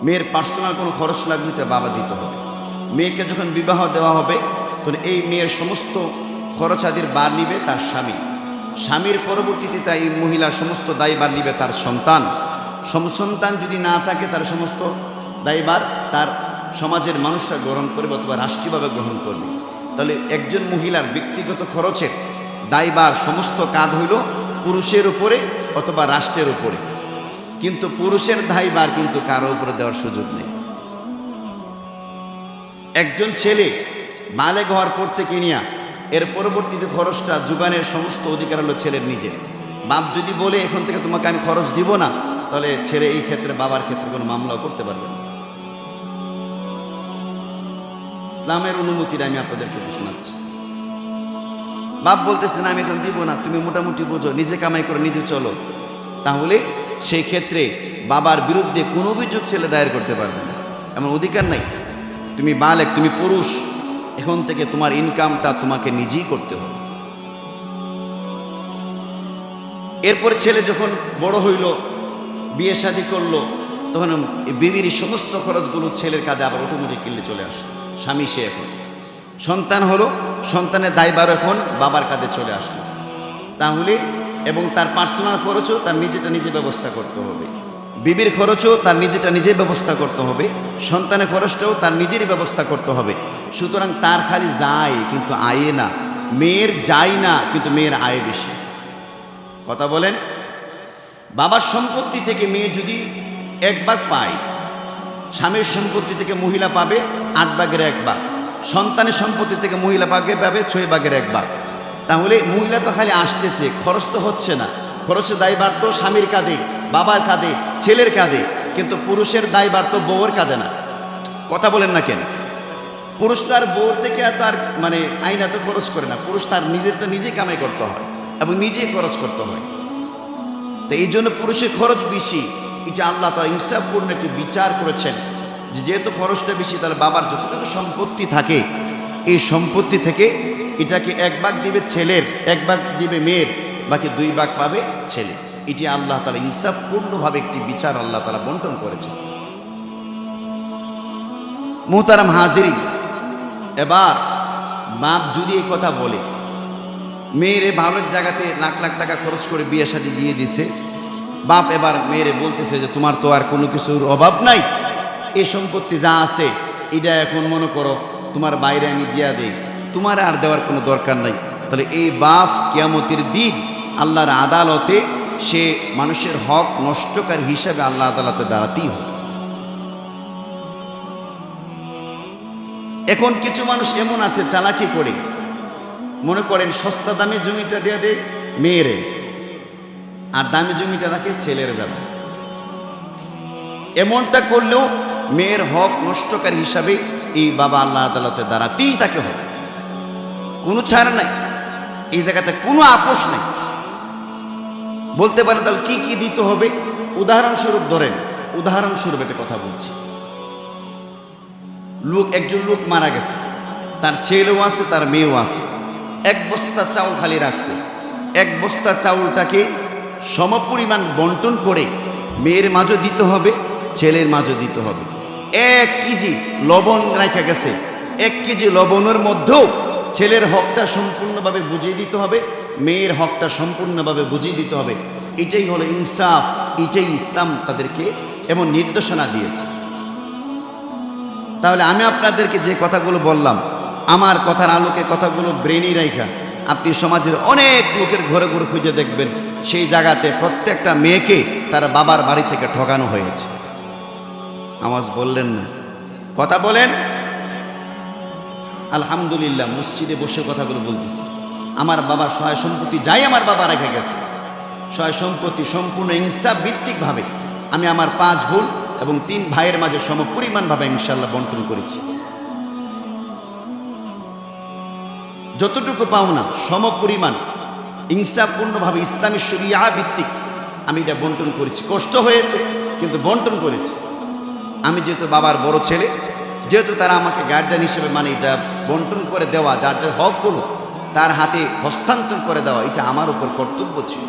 মেয়ের পার্সোনাল কোনো খরচ লাগবে এটা বাবা দিতে হবে। মেয়েকে যখন বিবাহ দেওয়া হবে তখন এই মেয়ের সমস্ত খরচ আদির বার নিবে তার স্বামী। স্বামীর পরবর্তীতে তাই মহিলার সমস্ত দায়ভার নিবে তার সন্তান। সন্তান যদি না থাকে তার সমস্ত দায়ভার তার সমাজের মানুষরা গ্রহণ করবে অথবা রাষ্ট্রীয়ভাবে গ্রহণ করবে। তাহলে একজন মহিলার ব্যক্তিগত খরচের দায়ভার সমস্ত কাঁধ হইল পুরুষের উপরে অথবা রাষ্ট্রের উপরে, কিন্তু পুরুষের দায়ভার কিন্তু কারো উপরে দেওয়ার সুযোগ নেই। একজন ছেলে বালেগ হওয়ার পর থেকে নিয়ে এর পরবর্তীতে খরচটা যোগানের সমস্ত অধিকার হলো ছেলের নিজের। বাপ যদি বলে এখন থেকে তোমাকে আমি খরচ দিব না, তাহলে ছেলে এই ক্ষেত্রে বাবার ক্ষেত্রে কোনো মামলাও করতে পারবে না। ইসলামের অনুমতিটা আমি আপনাদেরকে শোনাচ্ছি। বাপ বলতেছে না আমি এখন দিব না, তুমি মোটামুটি বোঝো, নিজে কামাই করে নিজে চলো, তাহলে সেই ক্ষেত্রে বাবার বিরুদ্ধে কোনো অভিযোগ ছেলে দায়ের করতে পারবে না, এমন অধিকার নাই। তুমি বালেক, তুমি পুরুষ, এখন থেকে তোমার ইনকামটা তোমাকে নিজেই করতে হবে। এরপরে ছেলে যখন বড় হইল, বিয়ে শাদী করলো, তখন বিবির সমস্ত খরচগুলো ছেলের কাঁধে আবার অটোমেটিক্যালি চলে আসলো। স্বামী সে এখন সন্তান হলো, সন্তানের দায়ভার এখন বাবার কাঁধে চলে আসলো। তাহলে এবং তার পার্সোনাল খরচও তার নিজেটা নিজে ব্যবস্থা করতে হবে, বিবির খরচও তার নিজেটা নিজে ব্যবস্থা করতে হবে, সন্তানের খরচটাও তার নিজেরই ব্যবস্থা করতে হবে। সুতরাং তার খালি যায় কিন্তু আয়ে না, মেয়ের যায় না কিন্তু মেয়ের আয় বেশি। কথা বলেন, বাবার সম্পত্তি থেকে মেয়ে যদি 1 ভাগ পায়, স্বামীর সম্পত্তি থেকে মহিলা পাবে 8 ভাগের 1 ভাগ, সন্তানের সম্পত্তি থেকে মহিলা পাবে 6 ভাগের 1 ভাগ। তাহলে মহিলা তো খালি আসতেছে, খরচ তো হচ্ছে না। খরচের দায়ভার তো স্বামীর কাঁধে, বাবার কাঁধে, ছেলের কাঁধে, কিন্তু পুরুষের দায়ভার তো বউয়ের কাঁধে না। কথা বলেন না কেন? পুরুষ তার বউর থেকে তার মানে আইনা তো খরচ করে না, পুরুষ তার নিজেরটা নিজে কামাই করতে হয় এবং নিজে খরচ করতে হয়। তো এই জন্য পুরুষের খরচ বেশি। এটা আল্লাহ তাআলা ইনসাফপূর্ণ একটি বিচার করেছেন যে যেহেতু খরচটা বেশি, তাহলে বাবার যতটুকু সম্পত্তি থাকে এই সম্পত্তি থেকে এটাকে 1 ভাগ দিবে ছেলের, 1 ভাগ দিবে মেয়ের, বাকি 2 ভাগ পাবে ছেলে। এটি আল্লাহ তাআলা ইনসাফপূর্ণভাবে একটি বিচার আল্লাহ তাআলা বন্টন করেছেন। মুহতারাম হাজিরিন, এবার বাপ যদি এই কথা বলে, মেয়েরে ভালো জায়গাতে লাখ লাখ টাকা খরচ করে বিয়ে শাদী দিয়ে দিছে, বাপ এবার মেয়েরে বলতেছে যে তোমার তো আর কোনো কিছুর অভাব নাই, এই সম্পত্তি যা আছে এটা এখন মনে করো তোমার বাইরে আমি দিয়া দেই, তোমার আর দেওয়ার কোনো দরকার নাই। তাহলে এই বাপ কিয়ামতের দিন আল্লাহর আদালতে সে মানুষের হক নষ্টকারী হিসাবে আল্লাহ আদালতে দাঁড়াতেই হবে। এখন কিছু মানুষ এমন আছে চালাকি করে, মনে করেন সস্তা দামি জমিটা দিয়ে দেয় মেয়েরে, আর দামি জমিটা রাখে ছেলের বেলা। এমনটা করলেও মেয়ের হক নষ্টকারী হিসাবে এই বাবা আল্লাহ আদালতে দাঁড়াতেই তাকে হবে, কোনো ছাড় নাই, এই জায়গাতে কোনো আপোষ নেই। বলতে পারেন তাহলে কি কি দিতে হবে? উদাহরণস্বরূপ ধরেন, উদাহরণস্বরূপ একটা কথা বলছি। একজন লোক মারা গেছে, তার ছেলেও আছে তার মেয়েও আছে, 1 বস্তা চাউল খালি রাখছে। 1 বস্তা চাউলটাকে সমপরিমাণ বন্টন করে মেয়ের মাঝও দিতে হবে, ছেলের মাঝও দিতে হবে। 1 কেজি লবণ রাখা গেছে, 1 কেজি লবণের মধ্যেও ছেলের হকটা সম্পূর্ণভাবে বুঝিয়ে দিতে হবে, মেয়ের হকটা সম্পূর্ণভাবে বুঝিয়ে দিতে হবে। এটাই হলো ইনসাফ, এটাই ইসলাম তাদেরকে এমন নির্দেশনা দিয়েছে। তাহলে আমি আপনাদেরকে যে কথাগুলো বললাম, আমার কথার আলোকে কথাগুলো ব্রেনই রাখা আপনি সমাজের অনেক লোকের ঘরে ঘরে খুঁজে দেখবেন, সেই জায়গাতে প্রত্যেকটা মেয়েকে তার বাবার বাড়ি থেকে ঠকানো হয়েছে। আওয়াজ বললেন না, কথা বলেন। আলহামদুলিল্লাহ, মসজিদে বসে কথাগুলো বলতেছি। আমার বাবার সহায় সম্পত্তি যাই আমার বাবা রেখে গেছে, সহায় সম্পত্তি সম্পূর্ণ ইনসাফ ভিত্তিকভাবে আমি আমার 5 বোন এবং 3 ভাইয়ের মাঝে সমপরিমাণভাবে ইনশাআল্লাহ বন্টন করেছি। যতটুকু পাওনা সমপরিমাণ ইনসাফপূর্ণভাবে ইসলামী শরিয়া ভিত্তিক আমি এটা বন্টন করেছি। কষ্ট হয়েছে কিন্তু বন্টন করেছি। আমি যেহেতু বাবার বড় ছেলে, যেহেতু তারা আমাকে গার্ডিয়ান হিসেবে মানে এটা বন্টন করে দেওয়া, যার যার হকগুলো তার হাতে হস্তান্তর করে দেওয়া, এটা আমার উপর কর্তব্য ছিল।